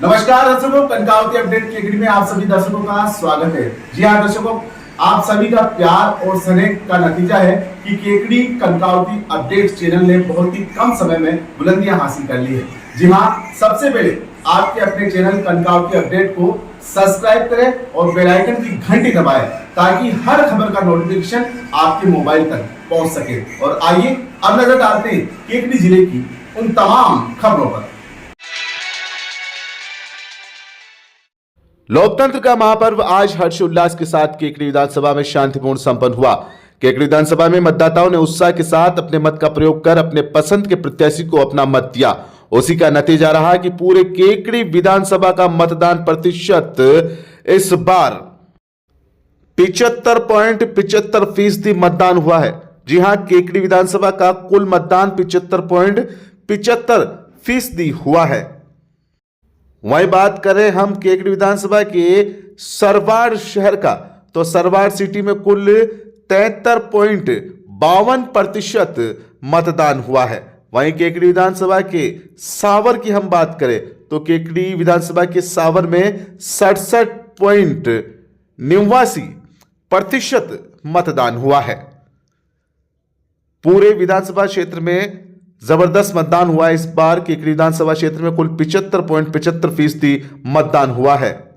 नमस्कार दर्शकों, कनकावती अपडेट केकड़ी में आप सभी दर्शकों का स्वागत है। जी हाँ दर्शकों, आप सभी का प्यार और स्नेह का नतीजा है कि केकड़ी कनकावती अपडेट चैनल ने बहुत ही कम समय में बुलंदियां हासिल कर ली है। जी हाँ, सबसे पहले आपके अपने चैनल कनकावती अपडेट को सब्सक्राइब करें और बेल आइकन की घंटी दबाएं ताकि हर खबर का नोटिफिकेशन आपके मोबाइल तक पहुंच सके। और आइए अब नजर डालते हैं केकड़ी जिले की उन तमाम खबरों पर। लोकतंत्र का महापर्व आज हर्षोल्लास के साथ केकड़ी विधानसभा में शांतिपूर्ण संपन्न हुआ। केकड़ी विधानसभा में मतदाताओं ने उत्साह के साथ अपने मत का प्रयोग कर अपने पसंद के प्रत्याशी को अपना मत दिया। उसी का नतीजा रहा कि पूरे केकड़ी विधानसभा का मतदान प्रतिशत इस बार 75.75% मतदान हुआ है। जी हां, केकड़ी विधानसभा का कुल मतदान 75.75% हुआ है। वहीं बात करें हम केकड़ी विधानसभा के सरवाड़ शहर का, तो सरवाड़ सिटी में कुल 73.52% मतदान हुआ है। वहीं केकड़ी विधानसभा के सावर की हम बात करें तो केकड़ी विधानसभा के सावर में 67.89% मतदान हुआ है। पूरे विधानसभा क्षेत्र में जबरदस्त मतदान हुआ है। इस बार केकड़ी विधानसभा क्षेत्र में कुल 75.75% मतदान हुआ है।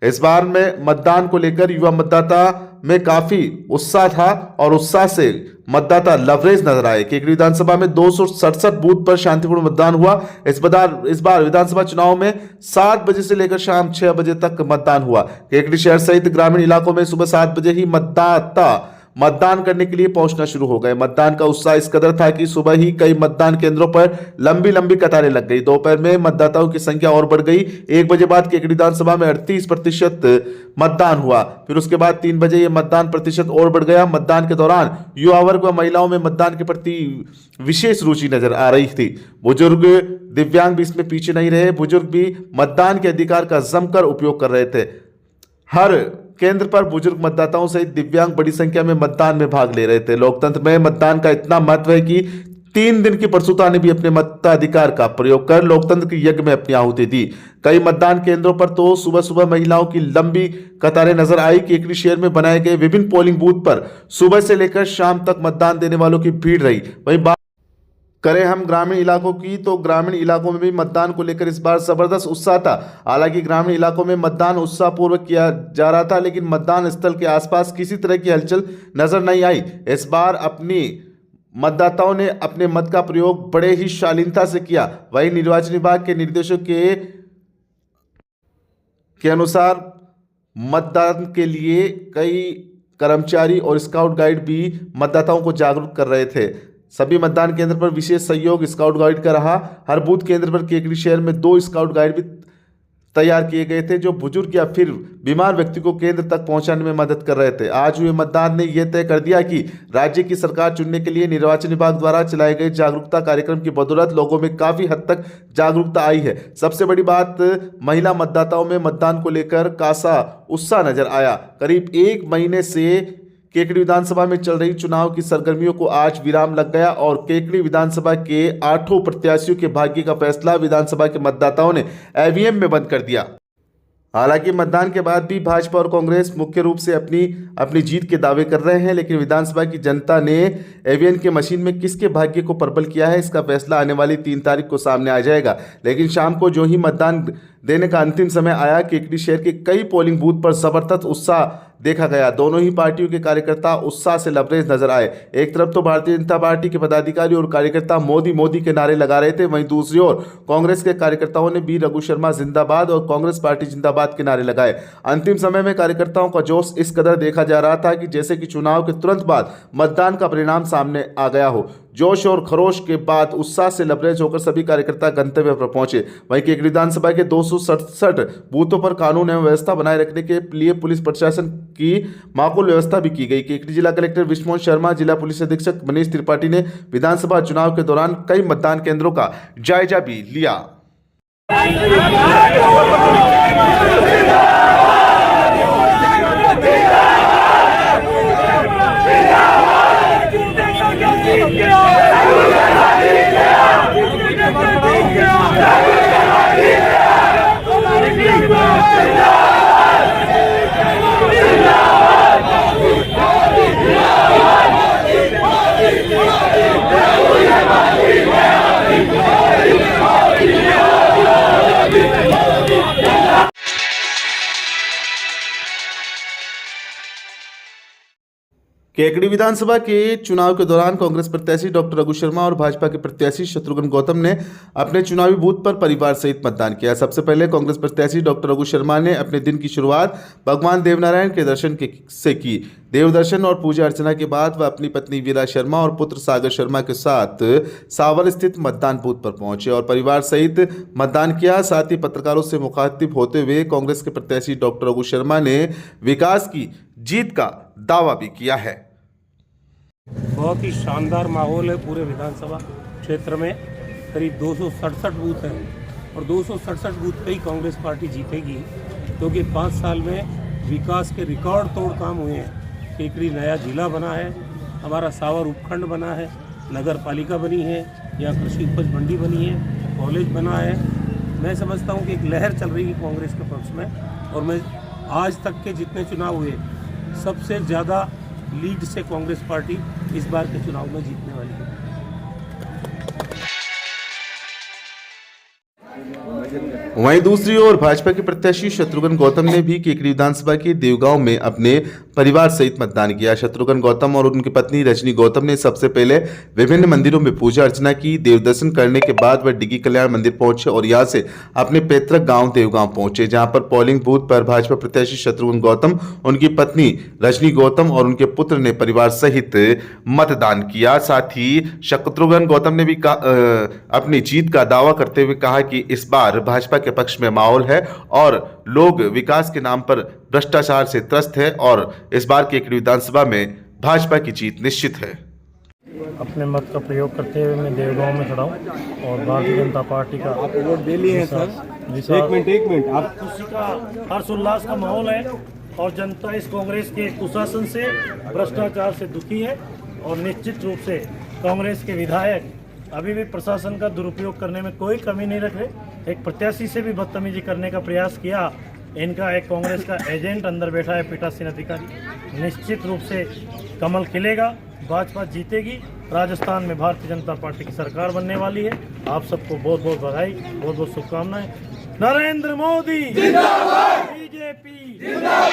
इस बार में मतदान को लेकर युवा मतदाता में काफी उत्साह था और उत्साह से मतदाता लवरेज नजर आए। केकड़ी विधानसभा में 267 बूथ पर शांतिपूर्ण मतदान हुआ। इस बार विधानसभा चुनाव में 7 बजे से लेकर शाम 6 बजे तक मतदान हुआ। केकड़ी शहर सहित ग्रामीण इलाकों में सुबह 7 बजे ही मतदाता मतदान करने के लिए पहुंचना शुरू हो गए। मतदान का उत्साह इस कदर था कि सुबह ही कई मतदान केंद्रों पर लंबी लंबी कतारें लग गई। दोपहर में मतदाताओं की संख्या और बढ़ गई। 1 बजे बाद केकड़ी विधानसभा में 38% मतदान हुआ। फिर उसके बाद 3 बजे यह मतदान प्रतिशत और बढ़ गया। मतदान के दौरान युवा वर्ग व महिलाओं में मतदान के प्रति विशेष रुचि नजर आ रही थी। बुजुर्ग दिव्यांग भी इसमें पीछे नहीं रहे। बुजुर्ग भी मतदान के अधिकार का जमकर उपयोग कर रहे थे। हर केंद्र पर बुजुर्ग मतदाताओं सहित दिव्यांग बड़ी संख्या में मतदान में भाग ले रहे थे। लोकतंत्र में मतदान का इतना महत्व है कि 3 दिन की प्रसूता ने भी अपने मताधिकार का प्रयोग कर लोकतंत्र के यज्ञ में अपनी आहुति दी। कई मतदान केंद्रों पर तो सुबह सुबह महिलाओं की लंबी कतारें नजर आई। केकड़ी शहर में बनाए गए विभिन्न पोलिंग बूथ पर सुबह से लेकर शाम तक मतदान देने वालों की भीड़ रही। वहीं बात करें हम ग्रामीण इलाकों की, तो ग्रामीण इलाकों में भी मतदान को लेकर इस बार जबरदस्त उत्साह था। हालांकि ग्रामीण इलाकों में मतदान उत्साहपूर्वक किया जा रहा था, लेकिन मतदान स्थल के आसपास किसी तरह की हलचल नजर नहीं आई। इस बार अपनी मतदाताओं ने अपने मत का प्रयोग बड़े ही शालीनता से किया। वहीं निर्वाचन विभाग के निर्देशों के अनुसार मतदान के लिए कई कर्मचारी और स्काउट गाइड भी मतदाताओं को जागरूक कर रहे थे। सभी मतदान केंद्र पर विशेष सहयोग स्काउट गाइड का रहा। हर बूथ केंद्र पर केकड़ी शहर में 2 स्काउट गाइड भी तैयार किए गए थे, जो बुजुर्ग या फिर बीमार व्यक्ति को केंद्र तक पहुंचाने में मदद कर रहे थे। आज हुए मतदान ने यह तय कर दिया कि राज्य की सरकार चुनने के लिए निर्वाचन विभाग द्वारा चलाए गए जागरूकता कार्यक्रम की बदौलत लोगों में काफी हद तक जागरूकता आई है। सबसे बड़ी बात, महिला मतदाताओं में मतदान को लेकर खासा उत्साह नजर आया। करीब 1 महीने से केकड़ी विधानसभा में चल रही चुनाव की सरगर्मियों को आज विराम लग गया और केकड़ी विधानसभा के 8 प्रत्याशियों के भाग्य का फैसला विधानसभा के मतदाताओं ने ईवीएम में बंद कर दिया। हालांकि मतदान के बाद भी भाजपा और कांग्रेस मुख्य रूप से अपनी जीत के दावे कर रहे हैं, लेकिन विधानसभा की जनता ने ईवीएम के मशीन में किसके भाग्य को प्रबल किया है, इसका फैसला आने वाली 3 तारीख को सामने आ जाएगा। लेकिन शाम को जो ही मतदान देने का अंतिम समय आया, केकड़ी शहर के कई पोलिंग बूथ पर जबरदस्त उत्साह देखा गया। दोनों ही पार्टियों के कार्यकर्ता उत्साह से लबरेज नजर आए। एक तरफ तो भारतीय जनता पार्टी के पदाधिकारी और कार्यकर्ता मोदी मोदी के नारे लगा रहे थे, वहीं दूसरी ओर कांग्रेस के कार्यकर्ताओं ने भी रघु शर्मा जिंदाबाद और कांग्रेस पार्टी जिंदाबाद के नारे लगाए। अंतिम समय में कार्यकर्ताओं का जोश इस कदर देखा जा रहा था कि जैसे कि चुनाव के तुरंत बाद मतदान का परिणाम सामने आ गया हो। जोश और खरोश के बाद उत्साह से लबरेज होकर सभी कार्यकर्ता गंतव्य पर पहुंचे। वहीं केकड़ी विधानसभा के 267 बूथों पर कानून एवं व्यवस्था बनाए रखने के लिए पुलिस प्रशासन की माकूल व्यवस्था भी की गई। केकड़ी जिला कलेक्टर विष्णु शर्मा, जिला पुलिस अधीक्षक मनीष त्रिपाठी ने विधानसभा चुनाव के दौरान कई मतदान केंद्रों का जायजा भी लिया। केकड़ी विधानसभा के चुनाव के दौरान कांग्रेस प्रत्याशी डॉक्टर रघु शर्मा और भाजपा के प्रत्याशी शत्रुघ्न गौतम ने अपने चुनावी बूथ पर परिवार सहित मतदान किया। सबसे पहले कांग्रेस प्रत्याशी डॉक्टर रघु शर्मा ने अपने दिन की शुरुआत भगवान देवनारायण के दर्शन से की। देव दर्शन और पूजा अर्चना के बाद वह अपनी पत्नी वीरा शर्मा और पुत्र सागर शर्मा के साथ सावर स्थित मतदान बूथ पर पहुंचे और परिवार सहित मतदान किया। साथ ही पत्रकारों से मुखातिब होते हुए कांग्रेस के प्रत्याशी डॉक्टर रघु शर्मा ने विकास की जीत का दावा भी किया है। बहुत ही शानदार माहौल है पूरे विधानसभा क्षेत्र में। करीब 267 बूथ हैं और 267 बूथ पे ही कांग्रेस पार्टी जीतेगी, क्योंकि 5 साल में विकास के रिकॉर्ड तोड़ काम हुए हैं। केकड़ी नया जिला बना है, हमारा सावर उपखंड बना है, नगर पालिका बनी है, यहाँ कृषि उपज मंडी बनी है, कॉलेज बना है। मैं समझता हूँ कि एक लहर चल रही है कांग्रेस के पक्ष में, और मैं आज तक के जितने चुनाव हुए सबसे ज़्यादा लीड से कांग्रेस पार्टी इस बार के चुनाव में जीतने वाली है। वहीं दूसरी ओर भाजपा के प्रत्याशी शत्रुघ्न गौतम ने भी केकड़ी विधानसभा के देवगांव में अपने परिवार सहित मतदान किया। शत्रुघ्न गौतम और उनकी पत्नी रजनी गौतम ने सबसे पहले विभिन्न मंदिरों में पूजा अर्चना की। देव दर्शन करने के बाद वह डिगी कल्याण मंदिर पहुंचे और यहां से अपने पैतृक गांव देवगांव पहुंचे, जहां पर पोलिंग बूथ पर भाजपा प्रत्याशी शत्रुघ्न गौतम, उनकी पत्नी रजनी गौतम और उनके पुत्र ने परिवार सहित मतदान किया। साथ ही शत्रुघ्न गौतम ने भी अपनी जीत का दावा करते हुए कहा कि इस बार भाजपा के पक्ष में माहौल है और लोग विकास के नाम पर भ्रष्टाचार से त्रस्त है और इस बार केकड़ी विधानसभा में भाजपा की जीत निश्चित है। अपने मत का प्रयोग करते हुए मैं देवगांव में खड़ा हूँ और भारतीय जनता पार्टी का आप वोट दे लिए हैं सर? एक मिनट आप खुशी का हर्षोल्लास का माहौल है और जनता इस कांग्रेस के कुशासन से, भ्रष्टाचार से दुखी है और निश्चित रूप से कांग्रेस के विधायक अभी भी प्रशासन का दुरुपयोग करने में कोई कमी नहीं रख रहे। एक प्रत्याशी से भी बदतमीजी करने का प्रयास किया। इनका एक कांग्रेस का एजेंट अंदर बैठा है, पीठासीन अधिकारी। निश्चित रूप से कमल खिलेगा, भाजपा जीतेगी। राजस्थान में भारतीय जनता पार्टी की सरकार बनने वाली है। आप सबको बहुत बहुत बधाई, बहुत बहुत शुभकामनाएं। नरेंद्र मोदी जिंदाबाद, बीजेपी जिंदाबाद।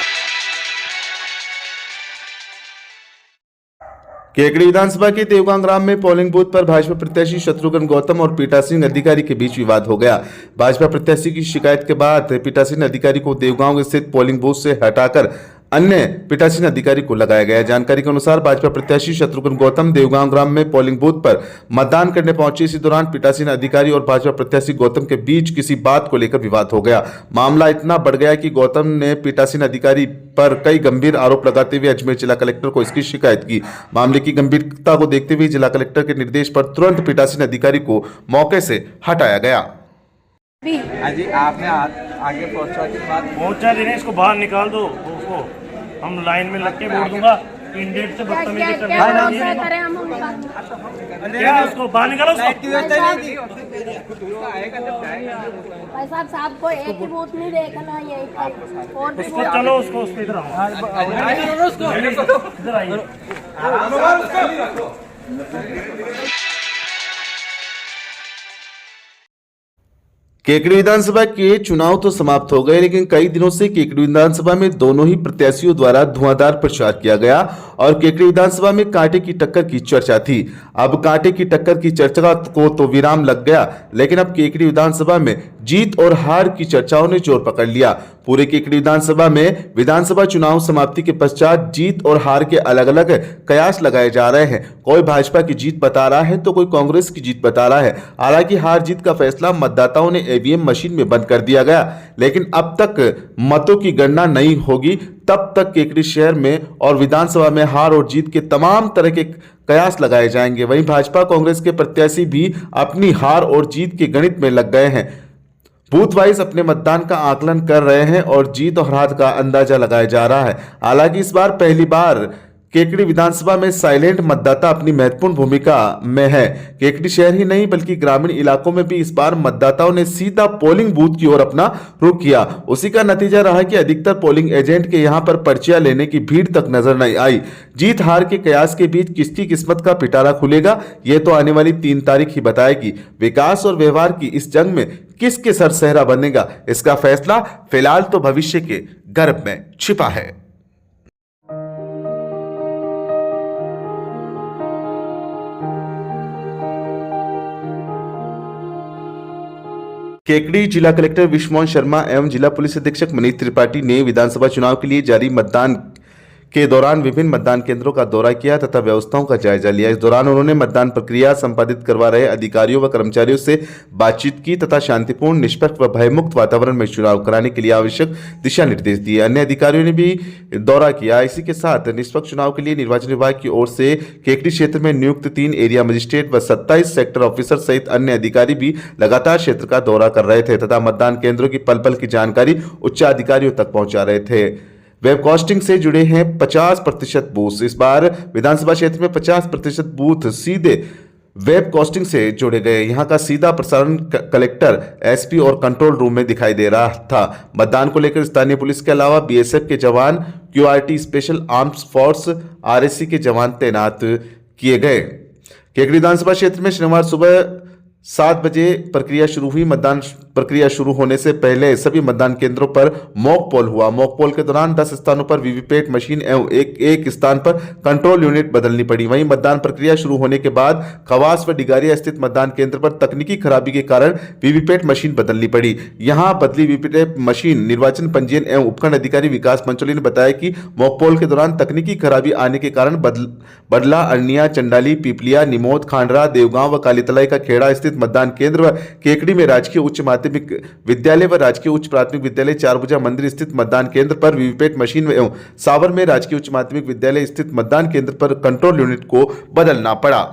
केकड़ी विधानसभा के देवगांव ग्राम में पोलिंग बूथ पर भाजपा प्रत्याशी शत्रुघ्न गौतम और पीठासीन अधिकारी के बीच विवाद हो गया। भाजपा प्रत्याशी की शिकायत के बाद पीठासीन अधिकारी को देवगांव स्थित पोलिंग बूथ से हटाकर अन्य पीठासीन अधिकारी को लगाया गया। जानकारी के अनुसार भाजपा प्रत्याशी शत्रुघ्न गौतम देवगांव ग्राम में पोलिंग बूथ पर मतदान करने पहुंचे। इसी दौरान पीठासीन अधिकारी और भाजपा प्रत्याशी गौतम के बीच किसी बात को लेकर विवाद हो गया। मामला इतना बढ़ गया कि गौतम ने पीठासीन अधिकारी पर कई गंभीर आरोप लगाते हुए अजमेर जिला कलेक्टर को इसकी शिकायत की। मामले की गंभीरता को देखते हुए जिला कलेक्टर के निर्देश पर तुरंत पीठासीन अधिकारी को मौके से हटाया गया। जी आपने आगे पहुंचा दिनेश को बाहर निकाल दो, उसको हम लाइन में लग के वोट दूंगा। इंडियट से बदतमीजी करने वाला ये क्या, उसको बाहर निकालो भाई साहब, साहब को एक ही बूथ नहीं देखना, ये और उसको चलो, उसको इधर आओ, इधर आइए। केकड़ी विधानसभा के चुनाव तो समाप्त हो गए, लेकिन कई दिनों से केकड़ी विधानसभा में दोनों ही प्रत्याशियों द्वारा धुआंधार प्रचार किया गया और केकड़ी विधानसभा में कांटे की टक्कर की चर्चा थी। अब कांटे की टक्कर की चर्चा को तो विराम लग गया, लेकिन अब केकड़ी विधानसभा में जीत और हार की चर्चाओं ने जोर पकड़ लिया। पूरे केकड़ी विधानसभा में विधानसभा चुनाव समाप्ति के पश्चात जीत और हार के अलग अलग कयास लगाए जा रहे हैं। कोई भाजपा की जीत बता रहा है तो कोई कांग्रेस की जीत बता रहा है। हालांकि हार जीत का फैसला मतदाताओं ने ईवीएम मशीन में बंद कर दिया गया, लेकिन अब तक मतों की गणना नहीं होगी तब तक केकड़ी शहर में और विधानसभा में हार और जीत के तमाम तरह के कयास लगाए जाएंगे। वहीं भाजपा कांग्रेस के प्रत्याशी भी अपनी हार और जीत के गणित में लग गए हैं। बूथ वाइज अपने मतदान का आकलन कर रहे हैं और जीत और हार का अंदाजा लगाया जा रहा है। हालांकि इस बार पहली बार केकड़ी विधानसभा में साइलेंट मतदाता अपनी महत्वपूर्ण भूमिका में है। केकड़ी शहर ही नहीं बल्कि ग्रामीण इलाकों में भी इस बार मतदाताओं ने सीधा पोलिंग बूथ की ओर अपना रुख किया। उसी का नतीजा रहा कि अधिकतर पोलिंग एजेंट के यहां पर पर्चियां लेने की भीड़ तक नजर नहीं आई। जीत हार के कयास के बीच किसकी किस्मत का पिटारा खुलेगा, यह तो आने वाली 3 तारीख ही बताएगी। विकास और व्यवहार की इस जंग में किसके सर सहरा बनेगा, इसका फैसला फिलहाल तो भविष्य के गर्भ में छिपा है। केकड़ी जिला कलेक्टर विश्वमोहन शर्मा एवं जिला पुलिस अधीक्षक मनीष त्रिपाठी ने विधानसभा चुनाव के लिए जारी मतदान के दौरान विभिन्न मतदान केंद्रों का दौरा किया तथा व्यवस्थाओं का जायजा लिया। इस दौरान उन्होंने मतदान प्रक्रिया संपादित करवा रहे अधिकारियों व कर्मचारियों से बातचीत की तथा शांतिपूर्ण, निष्पक्ष व भयमुक्त वातावरण में चुनाव कराने के लिए आवश्यक दिशा निर्देश दिए। अन्य अधिकारियों ने भी दौरा किया। इसी के साथ निष्पक्ष चुनाव के लिए निर्वाचन विभाग की ओर से केकड़ी क्षेत्र में नियुक्त 3 एरिया मजिस्ट्रेट व 27 सेक्टर ऑफिसर सहित अन्य अधिकारी भी लगातार क्षेत्र का दौरा कर रहे थे तथा मतदान केंद्रों की पल पल की जानकारी उच्च अधिकारियों तक पहुंचा रहे थे। वेबकास्टिंग से जुड़े हैं 50% बूथ। इस बार विधानसभा क्षेत्र में 50% बूथ सीधे वेबकास्टिंग से जोड़े गए। यहां का सीधा प्रसारण कलेक्टर, एसपी और कंट्रोल रूम में दिखाई दे रहा था। मतदान को लेकर स्थानीय पुलिस के अलावा बीएसएफ के जवान, QRT special arms force, RSC के जवान तैनात किए गए। केकड़ी विधानसभा क्षेत्र में शनिवार सुबह 7 बजे प्रक्रिया शुरू हुई। मतदान प्रक्रिया शुरू होने से पहले सभी मतदान केंद्रों पर मॉक पोल हुआ। मॉक पोल के दौरान 10 स्थानों पर वीवीपैट मशीन एवं एक स्थान पर कंट्रोल यूनिट बदलनी पड़ी। वहीं मतदान प्रक्रिया शुरू होने के बाद खवास व डिगारिया स्थित मतदान केंद्र पर तकनीकी खराबी के कारण वीवीपैट मशीन बदलनी पड़ी। यहां बदली वीवीपैट मशीन निर्वाचन पंजीयन एवं उपखंड अधिकारी विकास पंचोली ने बताया कि मॉक पोल के दौरान तकनीकी खराबी आने के कारण बडला, अरनिया, चंडाली, पीपलिया, निमोद, खांडरा, देवगांव व कालीतलाई का खेड़ा स्थित मतदान केंद्र व केकड़ी में राजकीय उच्च माध्यमिक विद्यालय व राजकीय उच्च प्राथमिक विद्यालय चारभुजा मंदिर स्थित मतदान केंद्र पर वीवीपैट मशीन एवं सावर में राजकीय उच्च माध्यमिक विद्यालय स्थित मतदान केंद्र पर कंट्रोल यूनिट को बदलना पड़ा।